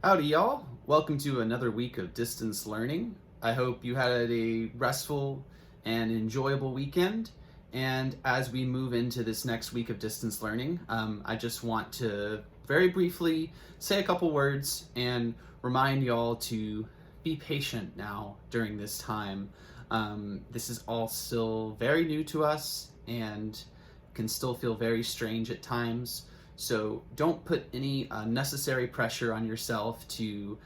Howdy, y'all. Welcome to another week of distance learning. I hope you had a restful and enjoyable weekend. And as we move into this next week of distance learning, I just want to very briefly say a couple words and remind y'all to be patient now during this time. This is all still very new to us and can still feel very strange at times. So don't put any unnecessary pressure on yourself to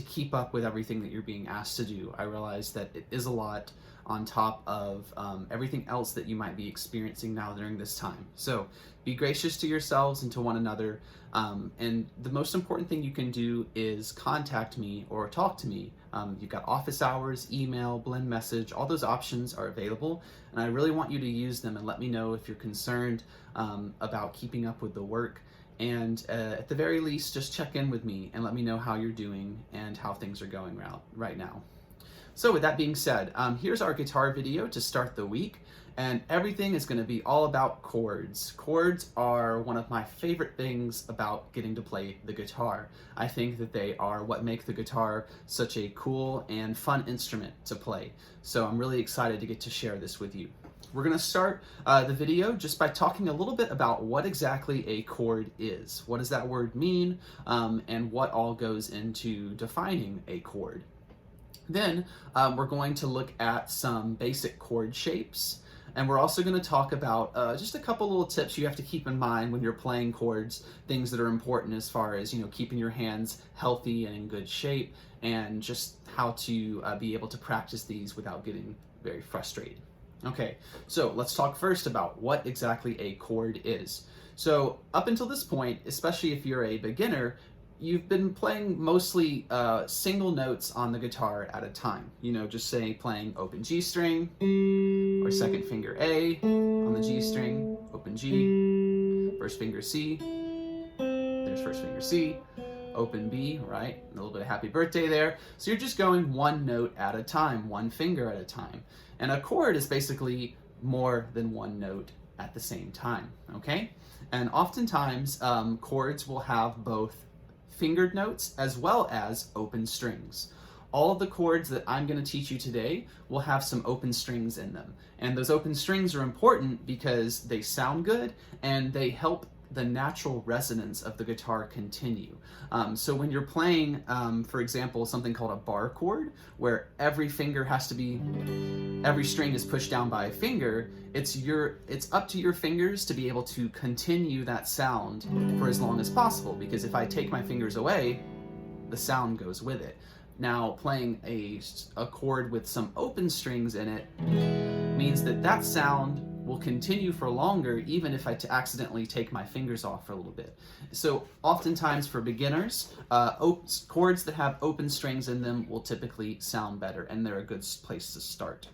keep up with everything that you're being asked to do. I realize that it is a lot on top of everything else that you might be experiencing now during this time. So be gracious to yourselves and to one another. And the most important thing you can do is contact me or talk to me. You've got office hours, email, blend message, all those options are available. And I really want you to use them and let me know if you're concerned about keeping up with the work. And at the very least, just check in with me and let me know how you're doing and how things are going right now. So with that being said, here's our guitar video to start the week, and everything is going to be all about chords. Chords are one of my favorite things about getting to play the guitar. I think that they are what make the guitar such a cool and fun instrument to play. So I'm really excited to get to share this with you. We're going to start the video just by talking a little bit about what exactly a chord is. What does that word mean, and what all goes into defining a chord. Then we're going to look at some basic chord shapes, and we're also going to talk about just a couple little tips you have to keep in mind when you're playing chords, things that are important as far as, keeping your hands healthy and in good shape, and just how to be able to practice these without getting very frustrated. Okay, so let's talk first about what exactly a chord is. So up until this point, especially if you're a beginner, you've been playing mostly single notes on the guitar at a time. Just say playing open G string, or second finger A on the G string, open G, first finger C, there's first finger C, open B, right? A little bit of happy birthday there. So you're just going one note at a time, one finger at a time. And a chord is basically more than one note at the same time, okay? And oftentimes, chords will have both fingered notes as well as open strings. All of the chords that I'm going to teach you today will have some open strings in them. And those open strings are important because they sound good and they help the natural resonance of the guitar continue. So when you're playing, for example, something called a bar chord, where every string is pushed down by a finger, it's up to your fingers to be able to continue that sound for as long as possible, because if I take my fingers away, the sound goes with it. Now, playing a chord with some open strings in it means that sound will continue for longer, even if I accidentally take my fingers off for a little bit. So oftentimes for beginners, chords that have open strings in them will typically sound better, and they're a good place to start.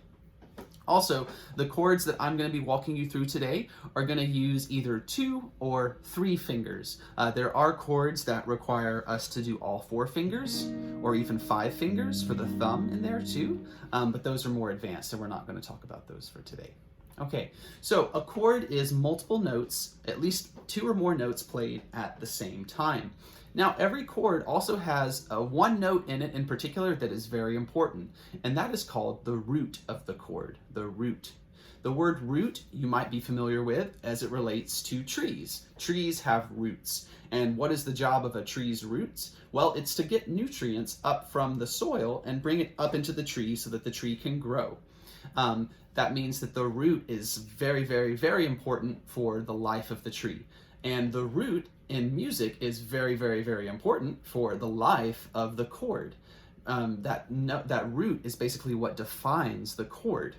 Also, the chords that I'm going to be walking you through today are going to use either 2 or 3 fingers. There are chords that require us to do all 4 fingers, or even 5 fingers for the thumb in there too, but those are more advanced, and we're not going to talk about those for today. Okay, so a chord is multiple notes, at least 2 or more notes played at the same time. Now, every chord also has one note in it in particular that is very important, and that is called the root of the chord, the root. The word root you might be familiar with as it relates to trees. Trees have roots, and what is the job of a tree's roots? Well, it's to get nutrients up from the soil and bring it up into the tree so that the tree can grow. That means that the root is very, very, very important for the life of the tree. And the root in music is very, very, very important for the life of the chord. That root is basically what defines the chord.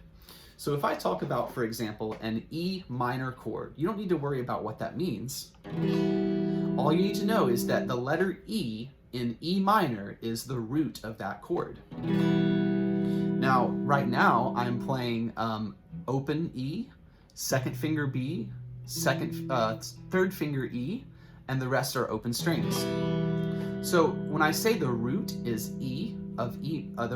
So if I talk about, for example, an E minor chord, you don't need to worry about what that means. All you need to know is that the letter E in E minor is the root of that chord. Now, right now, I'm playing open E, second finger B, third finger E, and the rest are open strings. So when I say the root is the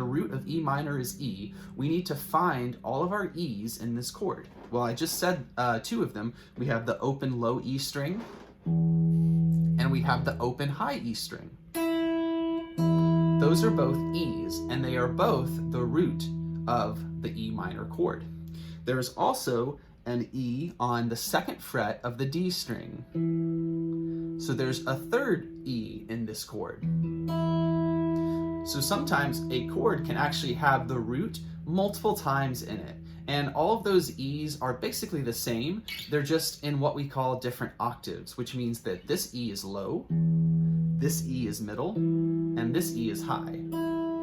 root of E minor is E, we need to find all of our E's in this chord. Well, I just said 2 of them. We have the open low E string, and we have the open high E string. those are both E's, and they are both the root of the E minor chord. There's also an E on the 2nd fret of the D string. So there's a 3rd E in this chord. So sometimes a chord can actually have the root multiple times in it. And all of those E's are basically the same. They're just in what we call different octaves, which means that this E is low, this E is middle, and this E is high.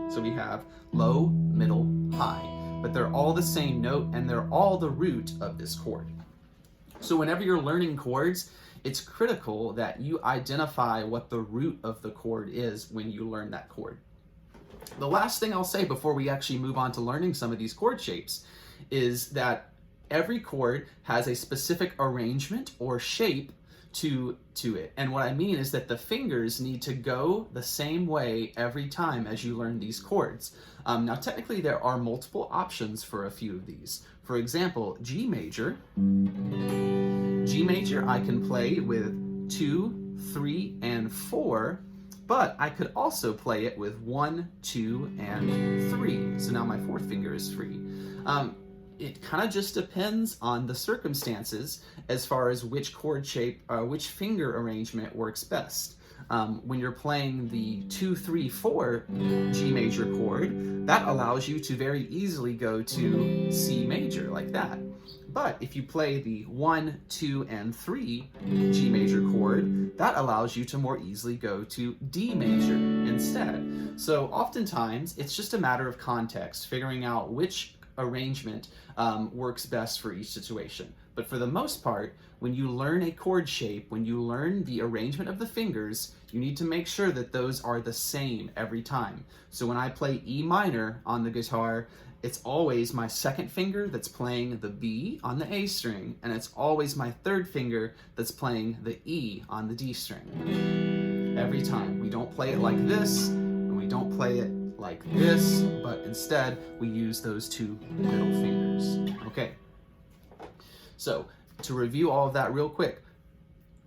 So we have low, middle, high. But they're all the same note, and they're all the root of this chord. So whenever you're learning chords, it's critical that you identify what the root of the chord is when you learn that chord. The last thing I'll say before we actually move on to learning some of these chord shapes is that every chord has a specific arrangement or shape to it. And what I mean is that the fingers need to go the same way every time as you learn these chords. Now technically there are multiple options for a few of these. For example, G major I can play with 2, 3, and 4, but I could also play it with 1, 2, and 3. So now my 4th finger is free. It kind of just depends on the circumstances as far as which chord shape, which finger arrangement works best. When you're playing the 2, 3, 4 G major chord, that allows you to very easily go to C major like that. But if you play the 1, 2, and 3 G major chord, that allows you to more easily go to D major instead. So oftentimes, it's just a matter of context, figuring out which arrangement works best for each situation. But for the most part, when you learn a chord shape, when you learn the arrangement of the fingers, you need to make sure that those are the same every time. So when I play E minor on the guitar, it's always my 2nd finger that's playing the B on the A string, and it's always my 3rd finger that's playing the E on the D string. Every time. We don't play it like this, and we don't play it like this, but instead we use those 2 middle fingers. Okay. So to review all of that real quick,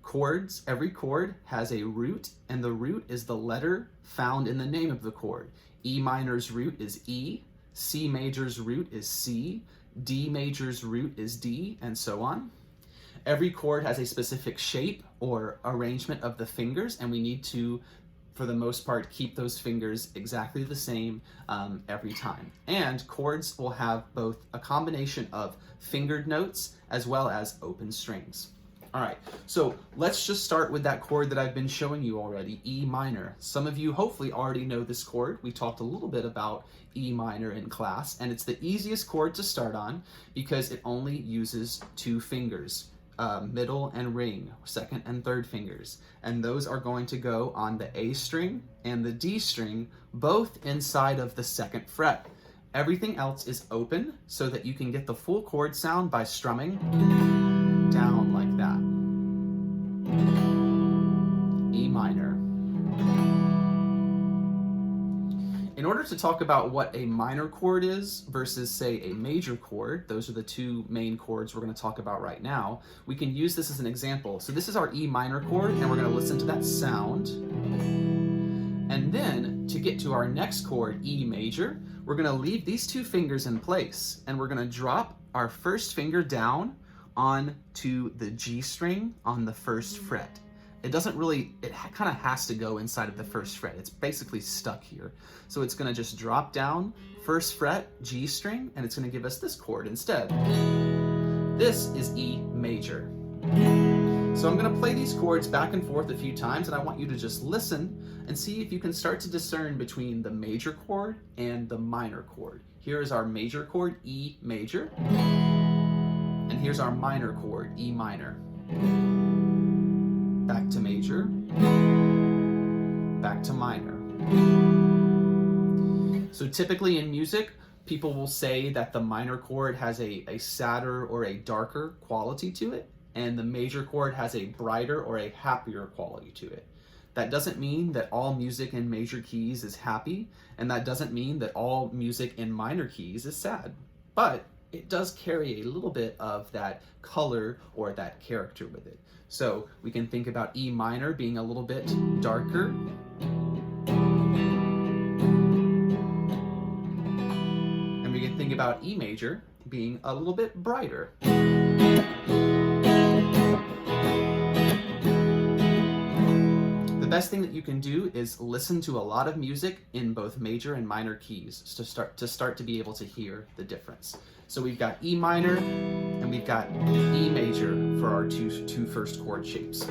chords, every chord has a root, and the root is the letter found in the name of the chord. E minor's root is E, C major's root is C, D major's root is D, and so on. Every chord has a specific shape or arrangement of the fingers, and we need to, for the most part, keep those fingers exactly the same every time. And chords will have both a combination of fingered notes as well as open strings. All right, so let's just start with that chord that I've been showing you already, E minor. Some of you hopefully already know this chord. We talked a little bit about E minor in class, and it's the easiest chord to start on because it only uses 2 fingers. Middle and ring, 2nd and 3rd fingers. And those are going to go on the A string and the D string, both inside of the 2nd fret. Everything else is open so that you can get the full chord sound by strumming down like that. E minor. In order to talk about what a minor chord is versus, say, a major chord, those are the 2 main chords we're going to talk about right now, we can use this as an example. So this is our E minor chord, and we're going to listen to that sound. And then, to get to our next chord, E major, we're going to leave these 2 fingers in place, and we're going to drop our 1st finger down onto the G string on the 1st fret. It doesn't really, it kind of has to go inside of the 1st fret. It's basically stuck here. So it's going to just drop down, 1st fret, G string, and it's going to give us this chord instead. This is E major. So I'm going to play these chords back and forth a few times, and I want you to just listen and see if you can start to discern between the major chord and the minor chord. Here is our major chord, E major, and here's our minor chord, E minor. Back to major, back to minor. So typically in music, people will say that the minor chord has a sadder or a darker quality to it, and the major chord has a brighter or a happier quality to it. That doesn't mean that all music in major keys is happy, and that doesn't mean that all music in minor keys is sad. But it does carry a little bit of that color or that character with it. So we can think about E minor being a little bit darker, think about E major being a little bit brighter. The best thing that you can do is listen to a lot of music in both major and minor keys to start to be able to hear the difference. So we've got E minor and we've got E major for our two first chord shapes.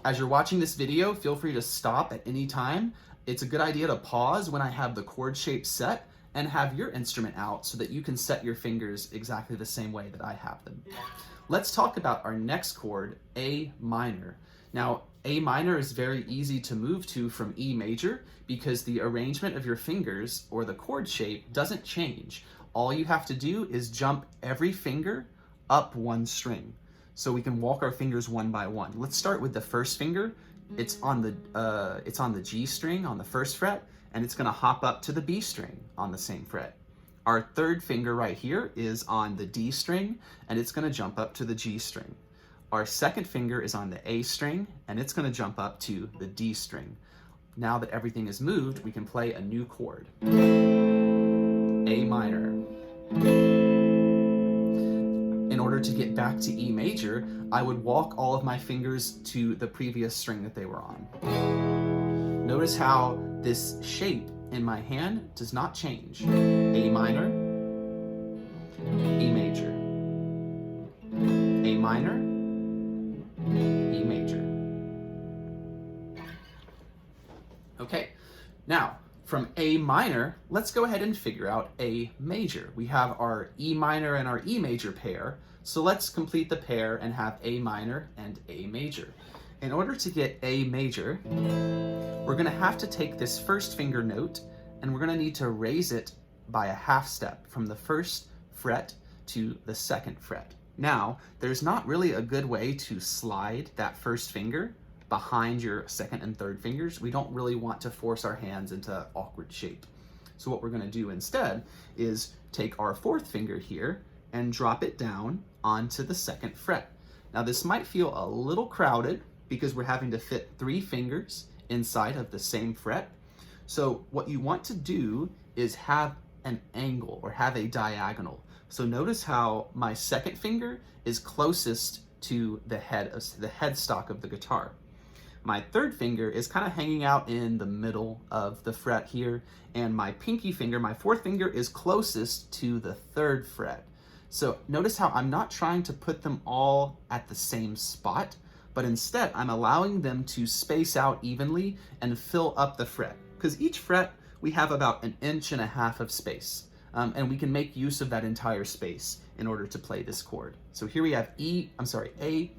As you're watching this video, feel free to stop at any time. It's a good idea to pause when I have the chord shape set and have your instrument out so that you can set your fingers exactly the same way that I have them. Let's talk about our next chord, A minor. Now, A minor is very easy to move to from E major because the arrangement of your fingers or the chord shape doesn't change. All you have to do is jump every finger up one string. So we can walk our fingers one by one. Let's start with the first finger. It's on the G string on the first fret, and it's gonna hop up to the B string on the same fret. Our third finger right here is on the D string, and it's gonna jump up to the G string. Our second finger is on the A string, and it's gonna jump up to the D string. Now that everything is moved, we can play a new chord. A minor. In order to get back to E major, I would walk all of my fingers to the previous string that they were on. Notice how this shape in my hand does not change. A minor, E major, A minor, E major. Okay, now from A minor, let's go ahead and figure out A major. We have our E minor and our E major pair, so let's complete the pair and have A minor and A major. In order to get A major, we're gonna have to take this first finger note and we're gonna need to raise it by a half step from the first fret to the second fret. Now, there's not really a good way to slide that first finger behind your second and third fingers. We don't really want to force our hands into awkward shape. So what we're gonna do instead is take our fourth finger here and drop it down onto the second fret. Now this might feel a little crowded because we're having to fit 3 fingers inside of the same fret. So what you want to do is have an angle or have a diagonal. So notice how my second finger is closest to the headstock of the guitar. My third finger is kind of hanging out in the middle of the fret here, and my pinky finger, my fourth finger, is closest to the third fret. So notice how I'm not trying to put them all at the same spot, but instead I'm allowing them to space out evenly and fill up the fret. Because each fret, we have about 1.5 inches of space, and we can make use of that entire space in order to play this chord. So here we have A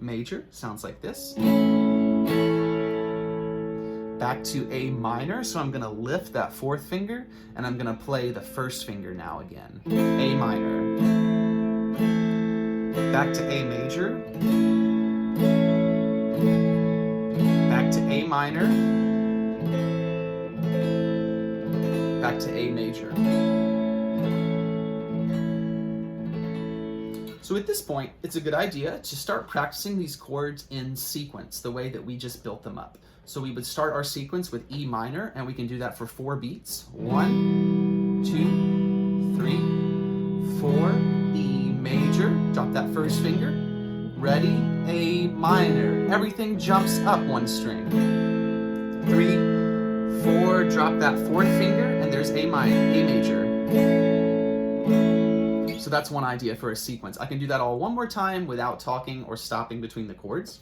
major, sounds like this. Back to A minor, so I'm gonna lift that fourth finger and I'm gonna play the first finger now again. A minor. Back to A major. Back to A minor. Back to A major. So at this point, it's a good idea to start practicing these chords in sequence, the way that we just built them up. So we would start our sequence with E minor, and we can do that for 4 beats. 1, 2, 3, 4, E major, drop that first finger. Ready, A minor, everything jumps up 1 string. 3, 4, drop that fourth finger, and there's A major. So that's one idea for a sequence. I can do that all one more time without talking or stopping between the chords.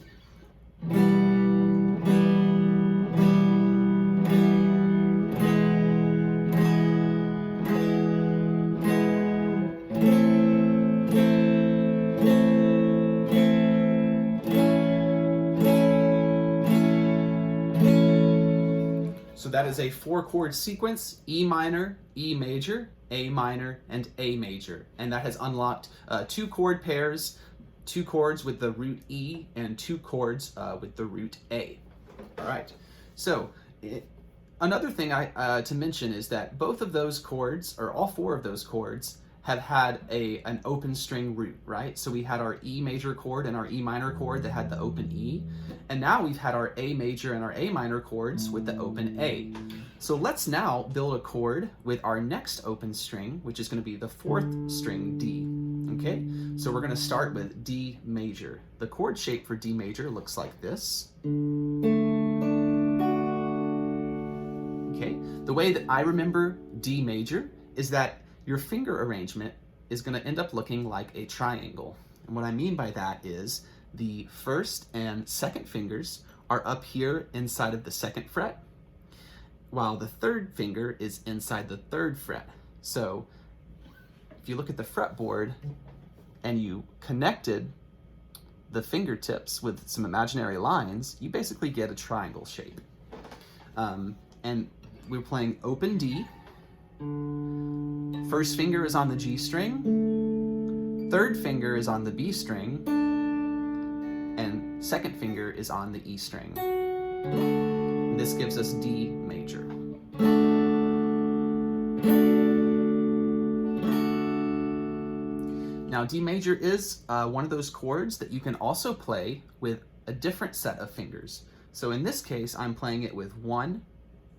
So that is a 4-chord sequence: E minor, E major, A minor, and A major. And that has unlocked 2 chord pairs, 2 chords with the root E and 2 chords with the root A. All right, so another thing to mention is that both of those chords, or all 4 of those chords, have had an open string root, right? So we had our E major chord and our E minor chord that had the open E, and now we've had our A major and our A minor chords with the open A. So let's now build a chord with our next open string, which is going to be the 4th string D. Okay, so we're going to start with D major. The chord shape for D major looks like this. Okay, the way that I remember D major is that your finger arrangement is going to end up looking like a triangle. And what I mean by that is the 1st and 2nd fingers are up here inside of the 2nd fret, while the 3rd finger is inside the 3rd fret. So if you look at the fretboard and you connected the fingertips with some imaginary lines, you basically get a triangle shape. And we're playing open D. 1st finger is on the G string, 3rd finger is on the B string, and 2nd finger is on the E string. And this gives us D major. Now D major is one of those chords that you can also play with a different set of fingers. So in this case, I'm playing it with 1,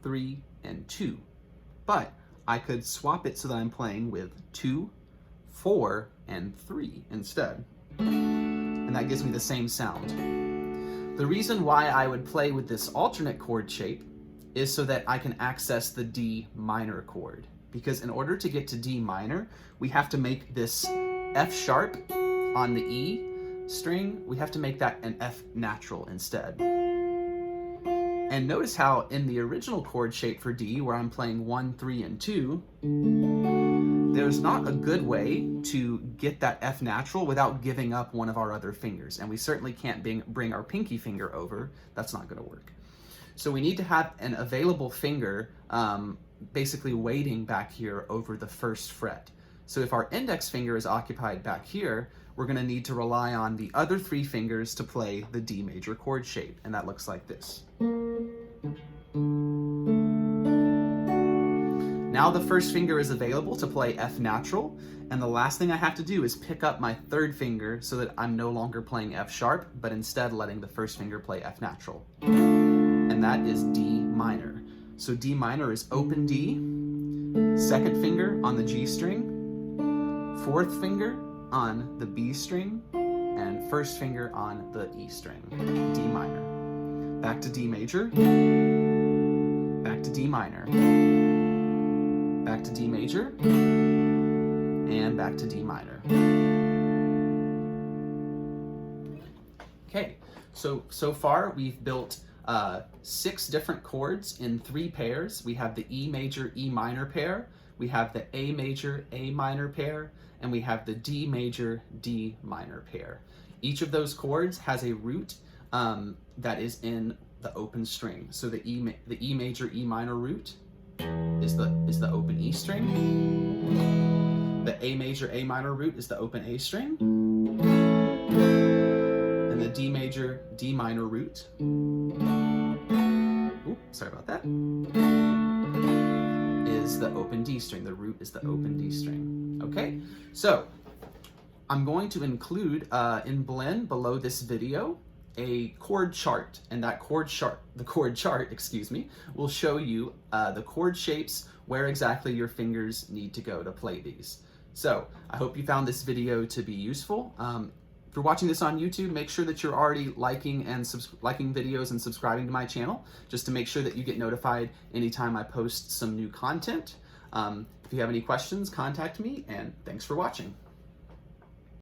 3, and 2. But I could swap it so that I'm playing with 2, 4, and 3 instead. And that gives me the same sound. The reason why I would play with this alternate chord shape is so that I can access the D minor chord. Because in order to get to D minor, we have to make this F sharp on the E string, we have to make that an F natural instead. And notice how in the original chord shape for D, where I'm playing 1, 3, and 2, there's not a good way to get that F natural without giving up one of our other fingers. And we certainly can't bring our pinky finger over. That's not going to work. So we need to have an available finger basically waiting back here over the 1st fret. So if our index finger is occupied back here, we're going to need to rely on the other 3 fingers to play the D major chord shape. And that looks like this. Now the 1st finger is available to play F natural, and the last thing I have to do is pick up my 3rd finger so that I'm no longer playing F sharp, but instead letting the 1st finger play F natural. And that is D minor. So D minor is open D, 2nd finger on the G string, 4th finger on the B string, and 1st finger on the E string, D minor. Back to D major, back to D minor, back to D major, and back to D minor. Okay, so far we've built 6 different chords in 3 pairs. We have the E major, E minor pair, we have the A major, A minor pair, and we have the D major, D minor pair. Each of those chords has a root that is in the open string. So the E major, E minor root is the open E string. The A major, A minor root is the open A string. And the D major, D minor root, sorry about that, is the open D string. The root is the open D string. Okay, so I'm going to include in Blend below this video a chord chart, and that chord chart, will show you the chord shapes, where exactly your fingers need to go to play these. So I hope you found this video to be useful. If you're watching this on YouTube, make sure that you're already liking videos and subscribing to my channel, just to make sure that you get notified anytime I post some new content. If you have any questions, contact me, and thanks for watching.